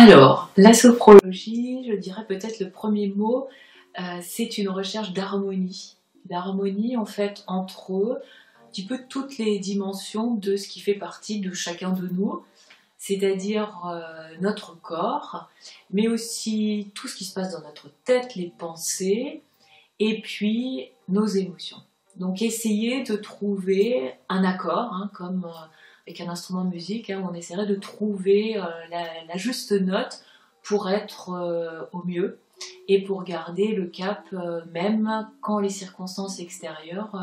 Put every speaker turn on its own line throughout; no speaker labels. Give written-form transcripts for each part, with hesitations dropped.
Alors, la sophrologie, je dirais peut-être le premier mot, c'est une recherche d'harmonie. D'harmonie en fait entre un petit peu toutes les dimensions de ce qui fait partie de chacun de nous, c'est-à-dire notre corps, mais aussi tout ce qui se passe dans notre tête, les pensées, et puis nos émotions. Donc essayer de trouver un accord, comme avec un instrument de musique, où on essaierait de trouver la juste note pour être au mieux et pour garder le cap même quand les circonstances extérieures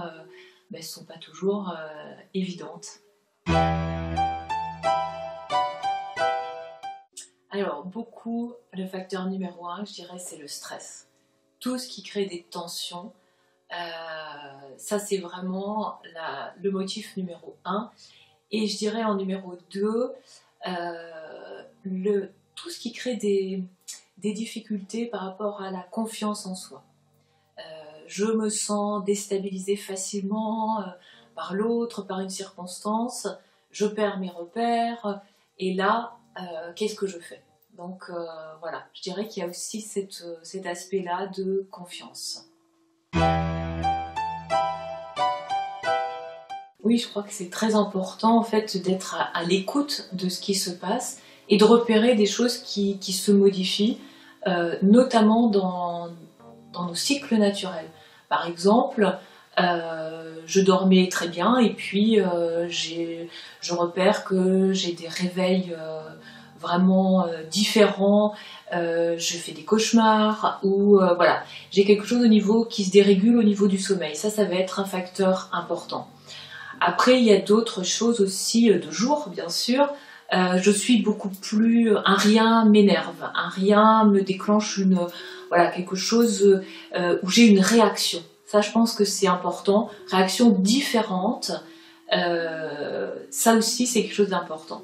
ne sont pas toujours évidentes. Alors beaucoup, le facteur numéro 1, je dirais, c'est le stress. Tout ce qui crée des tensions, ça c'est vraiment le motif numéro 1. Et je dirais en numéro 2, tout ce qui crée des difficultés par rapport à la confiance en soi. Je me sens déstabilisée facilement par l'autre, par une circonstance, je perds mes repères, et là, qu'est-ce que je fais? Donc voilà, je dirais qu'il y a aussi cet aspect-là de confiance. Oui, je crois que c'est très important en fait d'être à l'écoute de ce qui se passe et de repérer des choses qui se modifient, notamment dans nos cycles naturels. Par exemple, je dormais très bien et puis je repère que j'ai des réveils vraiment différents, je fais des cauchemars ou voilà, j'ai quelque chose au niveau qui se dérégule au niveau du sommeil. Ça va être un facteur important. Après, il y a d'autres choses aussi de jour, bien sûr. Je suis beaucoup plus... Un rien m'énerve, un rien me déclenche quelque chose où j'ai une réaction. Ça, je pense que c'est important. Réaction différente, ça aussi, c'est quelque chose d'important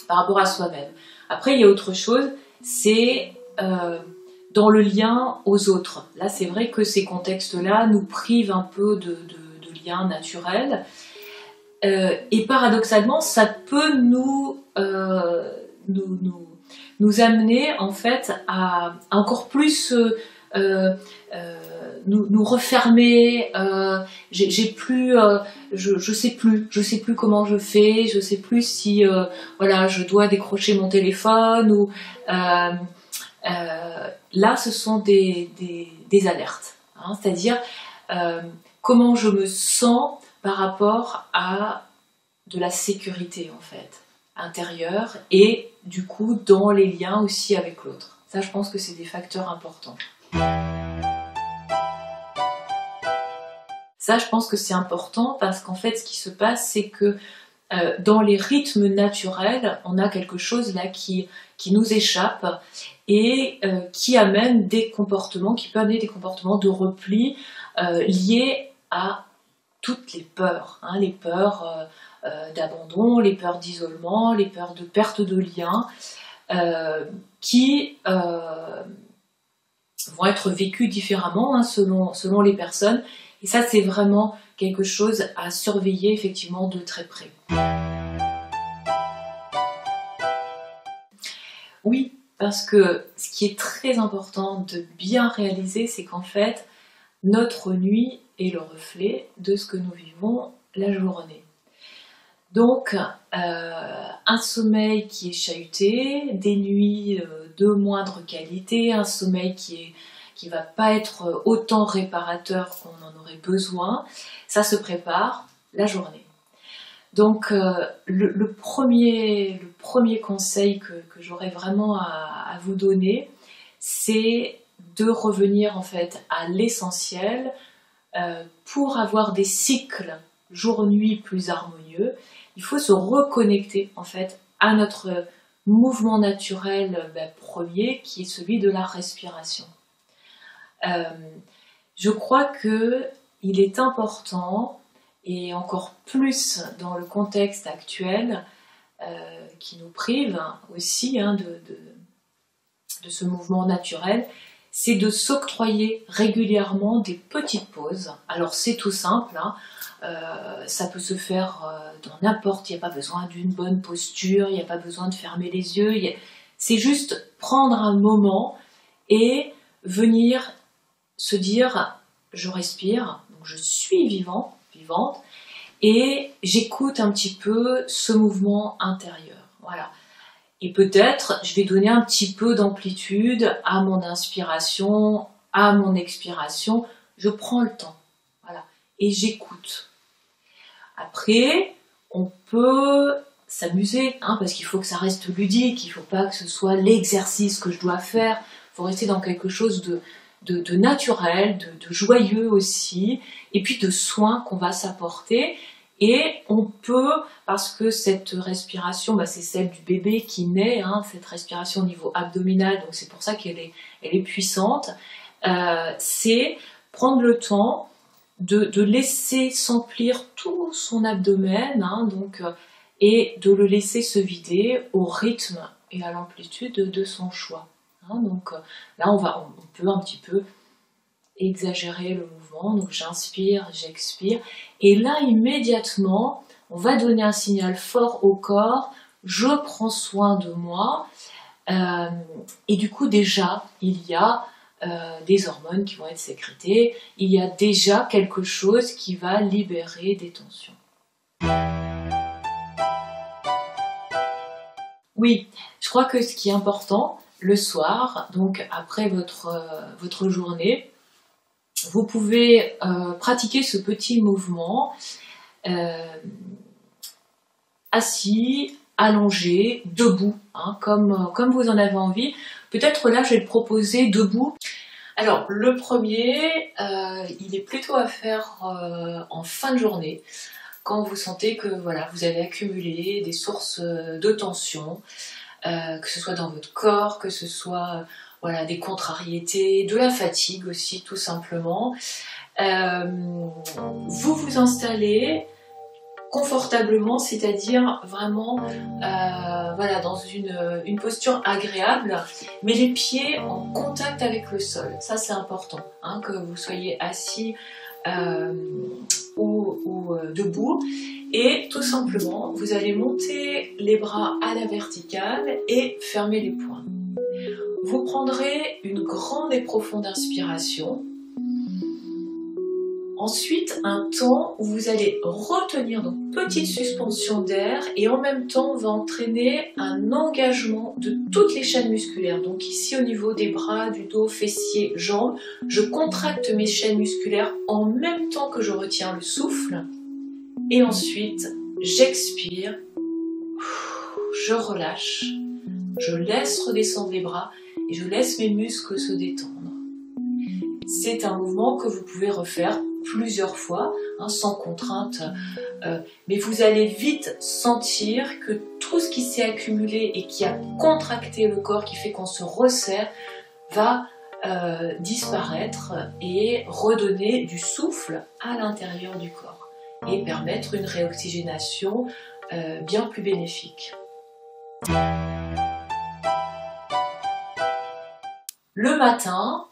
par rapport à soi-même. Après, il y a autre chose, c'est dans le lien aux autres. Là, c'est vrai que ces contextes-là nous privent un peu de liens naturels. Et paradoxalement, ça peut nous amener en fait à encore plus nous refermer. J'ai plus, je sais plus comment je fais, je sais plus si voilà, je dois décrocher mon téléphone ou là, ce sont des alertes, c'est-à-dire comment je me sens par rapport à de la sécurité en fait, intérieure et du coup dans les liens aussi avec l'autre. Ça, je pense que c'est des facteurs importants. Ça, je pense que c'est important parce qu'en fait, ce qui se passe, c'est que dans les rythmes naturels, on a quelque chose là qui nous échappe et qui amène des comportements, qui peut amener des comportements de repli liés à toutes les peurs, les peurs d'abandon, les peurs d'isolement, les peurs de perte de lien, qui vont être vécues différemment selon les personnes. Et ça, c'est vraiment quelque chose à surveiller effectivement de très près. Oui, parce que ce qui est très important de bien réaliser, c'est qu'en fait, notre nuit est le reflet de ce que nous vivons la journée. Donc, un sommeil qui est chahuté, des nuits de moindre qualité, un sommeil qui va pas être autant réparateur qu'on en aurait besoin, ça se prépare la journée. Donc, le premier conseil que j'aurais vraiment à vous donner, c'est de revenir en fait à l'essentiel pour avoir des cycles jour-nuit plus harmonieux. Il faut se reconnecter en fait à notre mouvement naturel premier, qui est celui de la respiration. Je crois qu'il est important, et encore plus dans le contexte actuel qui nous prive aussi de ce mouvement naturel, c'est de s'octroyer régulièrement des petites pauses. Alors c'est tout simple, ça peut se faire dans n'importe, il n'y a pas besoin d'une bonne posture, il n'y a pas besoin de fermer les yeux, C'est juste prendre un moment et venir se dire je respire, donc je suis vivant, vivante, et j'écoute un petit peu ce mouvement intérieur. Voilà. Et peut-être je vais donner un petit peu d'amplitude à mon inspiration, à mon expiration. Je prends le temps. Voilà. Et j'écoute. Après, on peut s'amuser, hein, parce qu'il faut que ça reste ludique, il ne faut pas que ce soit l'exercice que je dois faire. Il faut rester dans quelque chose de naturel, de joyeux aussi, et puis de soins qu'on va s'apporter. Et on peut, parce que cette respiration, c'est celle du bébé qui naît, hein, cette respiration au niveau abdominal, donc c'est pour ça qu'elle est puissante, c'est prendre le temps de laisser s'emplir tout son abdomen, hein, et de le laisser se vider au rythme et à l'amplitude de son choix. Hein, donc là, on peut un petit peu exagérer le mouvement, donc j'inspire, j'expire, et là immédiatement on va donner un signal fort au corps, je prends soin de moi, et du coup déjà il y a des hormones qui vont être sécrétées, il y a déjà quelque chose qui va libérer des tensions. Oui, je crois que ce qui est important le soir, donc après votre journée, vous pouvez pratiquer ce petit mouvement assis, allongé, debout, hein, comme vous en avez envie. Peut-être là, je vais le proposer debout. Alors, le premier, il est plutôt à faire en fin de journée, quand vous sentez que voilà, vous avez accumulé des sources de tension, que ce soit dans votre corps, que ce soit voilà, des contrariétés, de la fatigue aussi, tout simplement. Vous vous installez confortablement, c'est-à-dire vraiment voilà, dans une posture agréable, mais les pieds en contact avec le sol. Ça, c'est important, hein, que vous soyez assis ou debout. Et tout simplement, vous allez monter les bras à la verticale et fermer les poings. Vous prendrez une grande et profonde inspiration. Ensuite, un temps où vous allez retenir, donc petite suspension d'air, et en même temps, on va entraîner un engagement de toutes les chaînes musculaires. Donc ici, au niveau des bras, du dos, fessiers, jambes, je contracte mes chaînes musculaires en même temps que je retiens le souffle. Et ensuite, j'expire, je relâche, je laisse redescendre les bras et je laisse mes muscles se détendre. C'est un mouvement que vous pouvez refaire plusieurs fois, hein, sans contrainte, mais vous allez vite sentir que tout ce qui s'est accumulé et qui a contracté le corps, qui fait qu'on se resserre, va disparaître et redonner du souffle à l'intérieur du corps et permettre une réoxygénation bien plus bénéfique. Le matin,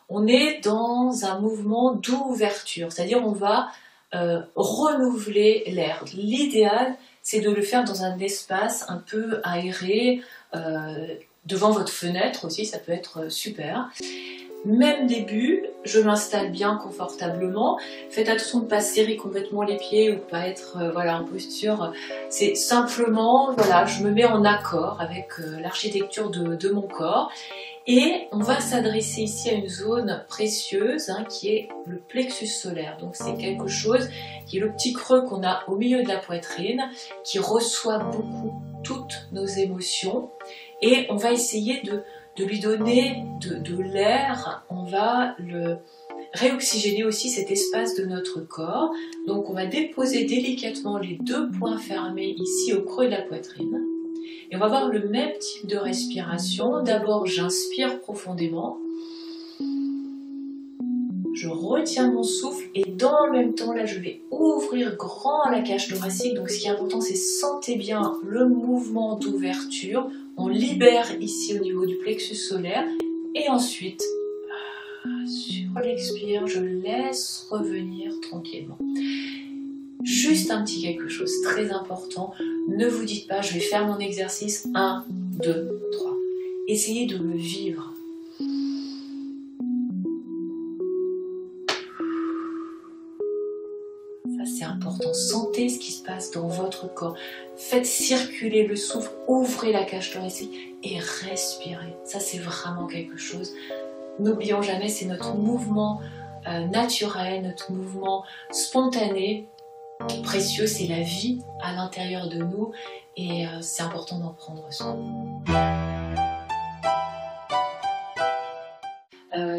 on est dans un mouvement d'ouverture, c'est-à-dire on va renouveler l'air. L'idéal, c'est de le faire dans un espace un peu aéré, devant votre fenêtre aussi, ça peut être super. Même début, je m'installe bien confortablement. Faites attention de ne pas serrer complètement les pieds ou pas être voilà, en posture. C'est simplement, voilà, je me mets en accord avec l'architecture de mon corps. Et on va s'adresser ici à une zone précieuse, hein, qui est le plexus solaire. Donc c'est quelque chose qui est le petit creux qu'on a au milieu de la poitrine, qui reçoit beaucoup toutes nos émotions. Et on va essayer de lui donner de l'air, on va le réoxygéner aussi cet espace de notre corps. Donc on va déposer délicatement les deux poings fermés ici au creux de la poitrine. Et on va avoir le même type de respiration. D'abord, j'inspire profondément. Je retiens mon souffle et dans le même temps, là, je vais ouvrir grand la cage thoracique. Donc ce qui est important, c'est sentez bien le mouvement d'ouverture. On libère ici au niveau du plexus solaire. Et ensuite, sur l'expire, je laisse revenir tranquillement. Juste un petit quelque chose très important, ne vous dites pas je vais faire mon exercice 1, 2, 3. essayez de le vivre. Ça, c'est important. Sentez ce qui se passe dans votre corps. Faites circuler le souffle, ouvrez la cage thoracique et respirez. Ça, c'est vraiment quelque chose. N'oublions jamais, c'est notre mouvement naturel, notre mouvement spontané. Précieux, c'est la vie à l'intérieur de nous et c'est important d'en prendre soin.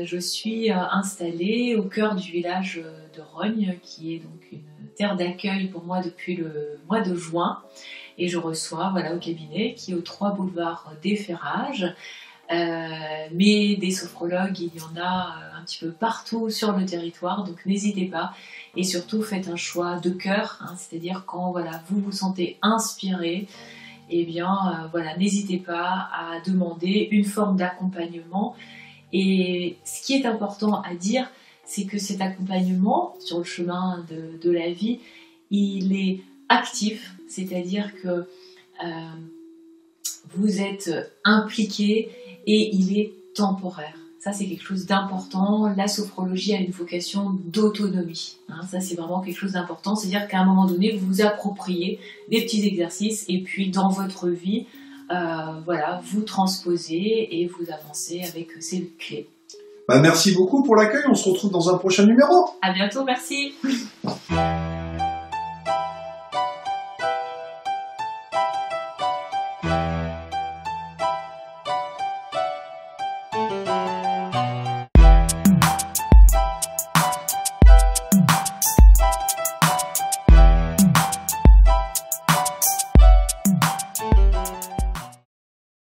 Je suis installée au cœur du village de Rognes, qui est donc une terre d'accueil pour moi depuis le mois de juin. Et je reçois au cabinet qui est au 3 boulevard des Ferrages. Mais des sophrologues, il y en a un petit peu partout sur le territoire, donc n'hésitez pas. Et surtout, faites un choix de cœur, c'est-à-dire quand vous vous sentez inspiré, eh bien n'hésitez pas à demander une forme d'accompagnement. Et ce qui est important à dire, c'est que cet accompagnement sur le chemin de la vie, il est actif, c'est-à-dire que vous êtes impliqué et il est temporaire. Ça, c'est quelque chose d'important. La sophrologie a une vocation d'autonomie. Ça, c'est vraiment quelque chose d'important. C'est-à-dire qu'à un moment donné, vous vous appropriez des petits exercices et puis dans votre vie, vous transposez et vous avancez avec ces clés.
Merci beaucoup pour l'accueil. On se retrouve dans un prochain numéro.
À bientôt, merci.